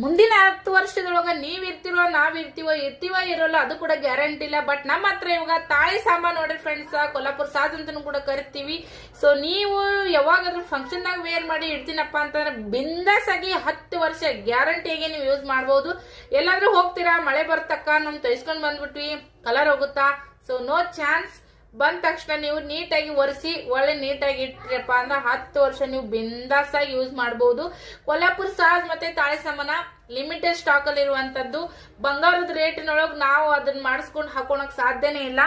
ಮುಂದಿನ 10 ವರ್ಷದೊಳಗ ನೀವ್ ಇರ್ತಿರೋ ನಾವ್ ಇರ್ತೀವೋ ಇರೋಲ್ಲ ಅದು ಕೂಡ ಗ್ಯಾರಂಟಿ ಇಲ್ಲ. ಬಟ್ ನಮ್ಮ ಹತ್ರ ಇವಾಗ ತಾಳಿ ಸಾಮಾನ್ ನೋಡ್ರಿ ಫ್ರೆಂಡ್ಸ್, ಕೊಲ್ಲಾಪುರ ಸಾಜ್ ಅಂತಾನು ಕೂಡ ಕರಿತೀವಿ. ಸೊ ನೀವು ಯಾವಾಗಾದ್ರೂ ಫಂಕ್ಷನ್ ನಾಗ ವೇರ್ ಮಾಡಿ ಇಡ್ತೀನಪ್ಪ ಅಂತಂದ್ರೆ ಬಿಂದಾಸ್ ಆಗಿ 10 ವರ್ಷ ಗ್ಯಾರಂಟಿಯಾಗಿ ನೀವು ಯೂಸ್ ಮಾಡಬಹುದು. ಎಲ್ಲಾದ್ರೂ ಹೋಗ್ತೀರಾ, ಮಳೆ ಬರ್ತಕ್ಕ ನಮ್ ತೈಸ್ಕೊಂಡ್ ಬಂದ್ಬಿಟ್ವಿ, ಕಲರ್ ಹೋಗುತ್ತಾ, ಸೊ ನೋ ಚಾನ್ಸ್. ಬಂದ ತಕ್ಷಣ ನೀವು ನೀಟಾಗಿ ಒರೆಸಿ ಒಳ್ಳೆ ನೀಟಾಗಿ ಇಟ್ರಪ್ಪ ಅಂದ್ರೆ 10 ವರ್ಷ ನೀವು ಬಿಂದಾಸ್ ಆಗಿ ಯೂಸ್ ಮಾಡಬಹುದು. ಕೊಲ್ಲಾಪುರ ಸಾಜ್ ಮತ್ತೆ ತಾಳಿ ಸಾಮಾನ ಲಿಮಿಟೆಡ್ ಸ್ಟಾಕ್ ಅಲ್ಲಿ ಇರುವಂತದ್ದು. ಬಂಗಾರದ ರೇಟಿನೊಳಗೆ ನಾವು ಅದನ್ನ ಮಾಡಿಸ್ಕೊಂಡು ಹಾಕೋಣಕ್ ಸಾಧ್ಯನೇ ಇಲ್ಲ.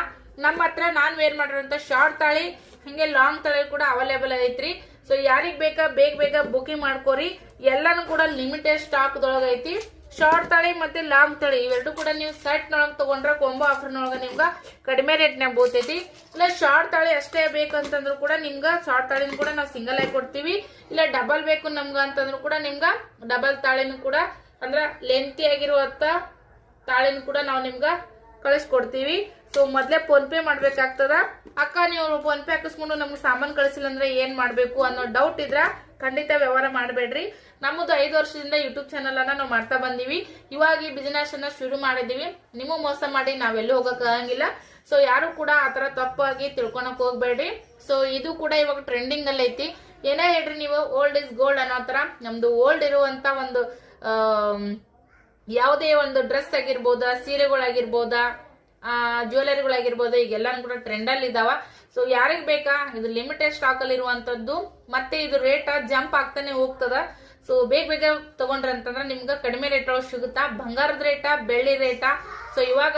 ನಮ್ಮ ಹತ್ರ ನಾನ್ ವೇರ್ ಮಾಡಿರುವಂತ ಶಾರ್ಟ್ ತಾಳಿ ಹಿಂಗೆ ಲಾಂಗ್ ತಾಳಿ ಕೂಡ ಅವೈಲೇಬಲ್ ಐತ್ರಿ. ಸೊ ಯಾರಿಗ್ ಬೇಕಾ ಬೇಗ ಬುಕಿಂಗ್ ಮಾಡ್ಕೋರಿ. ಎಲ್ಲಾನು ಕೂಡ ಲಿಮಿಟೆಡ್ ಸ್ಟಾಕ್ ದೊಳಗ ಐತಿ. ಶಾರ್ಟ್ ತಾಳಿ ಮತ್ತೆ ಲಾಂಗ್ ತಾಳಿ ಇವೆರಡು ಕೂಡ ನೀವು ಸೆಟ್ ನೊಳಗ ತಗೊಂಡ್ರೆ ಕೊಂಬೋ ಆಫರ್ ನೊಳಗ ನಿಮ್ಗ ಕಡಿಮೆ ರೇಟ್ ನಾಗ ಬೋತೈತಿ. ಇಲ್ಲ ಶಾರ್ಟ್ ತಾಳಿ ಅಷ್ಟೇ ಬೇಕಂತಂದ್ರು ಕೂಡ ನಿಮ್ಗ ಶಾರ್ಟ್ ತಾಳಿನ ಕೂಡ ನಾವು ಸಿಂಗಲ್ ಆಗಿ ಕೊಡ್ತೀವಿ. ಇಲ್ಲ ಡಬಲ್ ಬೇಕು ನಮ್ಗ ಅಂತಂದ್ರು ಕೂಡ ನಿಮ್ಗ ಡಬಲ್ ತಾಳಿನೂ ಕೂಡ ಅಂದ್ರ ಲೆಂತಿ ಆಗಿರುವಂತ ತಾಳಿನ ಕೂಡ ನಾವು ನಿಮ್ಗ ಕಳಿಸ್ಕೊಡ್ತೀವಿ. ಸೊ ಮೊದ್ಲೇ ಫೋನ್ ಪೇ ಮಾಡ್ಬೇಕಾಗ್ತದ. ಅಕ್ಕ ನೀವು ಫೋನ್ ಪೇ ಹಾಕಿಸ್ಕೊಂಡು ನಮ್ಗೆ ಸಾಮಾನ್ ಕಳಿಸಿಲ್ಲ ಅಂದ್ರೆ ಏನ್ ಮಾಡ್ಬೇಕು ಅನ್ನೋ ಡೌಟ್ ಇದ್ರ ಖಂಡಿತ ವ್ಯವಹಾರ ಮಾಡಬೇಡ್ರಿ. ನಮ್ಮದು 5 ವರ್ಷದಿಂದ ಯೂಟ್ಯೂಬ್ ಚಾನಲ್ ಅನ್ನ ನಾವು ಮಾಡ್ತಾ ಬಂದೀವಿ. ಇವಾಗ ಈ ಬಿಸಿನೆಸ್ ಅನ್ನ ಶುರು ಮಾಡಿದೀವಿ. ನಿಮಗ್ ಮೋಸ ಮಾಡಿ ನಾವೆಲ್ಲೂ ಹೋಗಕ್ ಆಗಂಗಿಲ್ಲ. ಸೊ ಯಾರು ಕೂಡ ಆತರ ತಪ್ಪಾಗಿ ತಿಳ್ಕೊಳಕ್ ಹೋಗ್ಬೇಡ್ರಿ. ಸೊ ಇದು ಕೂಡ ಇವಾಗ ಟ್ರೆಂಡಿಂಗ್ ಅಲ್ಲಿ ಐತಿ. ಏನೇ ಹೇಳ್ರಿ ನೀವು, ಓಲ್ಡ್ ಇಸ್ ಗೋಲ್ಡ್ ಅನ್ನೋ ತರ ನಮ್ದು ಓಲ್ಡ್ ಇರುವಂತ ಒಂದು ಯಾವುದೇ ಒಂದು ಡ್ರೆಸ್ ಆಗಿರ್ಬೋದಾ, ಸೀರೆಗಳಾಗಿರ್ಬೋದಾ, ಜ್ಯುವೆಲರಿಗಳಾಗಿರ್ಬೋದು, ಈಗೆಲ್ಲಾನು ಕೂಡ ಟ್ರೆಂಡ್ ಅಲ್ಲಿ ಇದಾವ. ಸೊ ಯಾರಿಗ್ ಬೇಕಾ, ಇದು ಲಿಮಿಟೆಡ್ ಸ್ಟಾಕ್ ಅಲ್ಲಿ ಇರುವಂತದ್ದು. ಮತ್ತೆ ಇದು ರೇಟ್ ಜಂಪ್ ಆಗ್ತಾನೆ ಹೋಗ್ತದ. ಸೊ ಬೇಗ ತಗೊಂಡ್ರಿ ಅಂತಂದ್ರೆ ನಿಮ್ಗ ಕಡಿಮೆ ರೇಟ್ ಒಳಗೆ ಸಿಗುತ್ತಾ. ಬಂಗಾರದ ರೇಟ, ಬೆಳ್ಳಿ ರೇಟ. ಸೊ ಇವಾಗ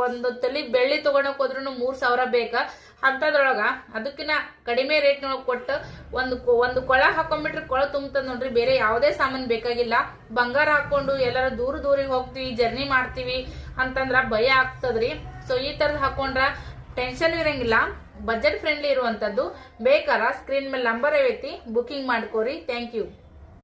ಒಂದು ತಲಿ ಬೆಳ್ಳಿ ತಗೊಳಕ್ ಹೋದ್ರು 3,000 ಬೇಕಾ. ಅಂತದ್ರೊಳಗ ಅದಕ್ಕಿನ್ನ ಕಡಿಮೆ ರೇಟ್ ನೊಳಗೆ ಕೊಟ್ಟು ಒಂದು ಕೊಳ ಹಾಕೊಂಡ್ಬಿಟ್ರೆ ಕೊಳ ತುಂಬತದ ನೋಡ್ರಿ. ಬೇರೆ ಯಾವುದೇ ಸಾಮಾನ್ ಬೇಕಾಗಿಲ್ಲ. ಬಂಗಾರ ಹಾಕೊಂಡು ಎಲ್ಲಾರು ದೂರಿಗೆ ಹೋಗ್ತಿವಿ, ಜರ್ನಿ ಮಾಡ್ತೀವಿ ಅಂತಂದ್ರ ಭಯ ಆಗ್ತದ್ರಿ. ಸೊ ಈ ತರದ್ ಹಾಕೊಂಡ್ರ ಟೆನ್ಷನ್ ಇರಂಗಿಲ್ಲ. ಬಜೆಟ್ ಫ್ರೆಂಡ್ಲಿ ಇರುವಂತದ್ದು. ಬೇಕಾರ ಸ್ಕ್ರೀನ್ ಮೇಲೆ ನಂಬರ್ ಐತಿ, ಬುಕಿಂಗ್ ಮಾಡ್ಕೋರಿ. Thank you.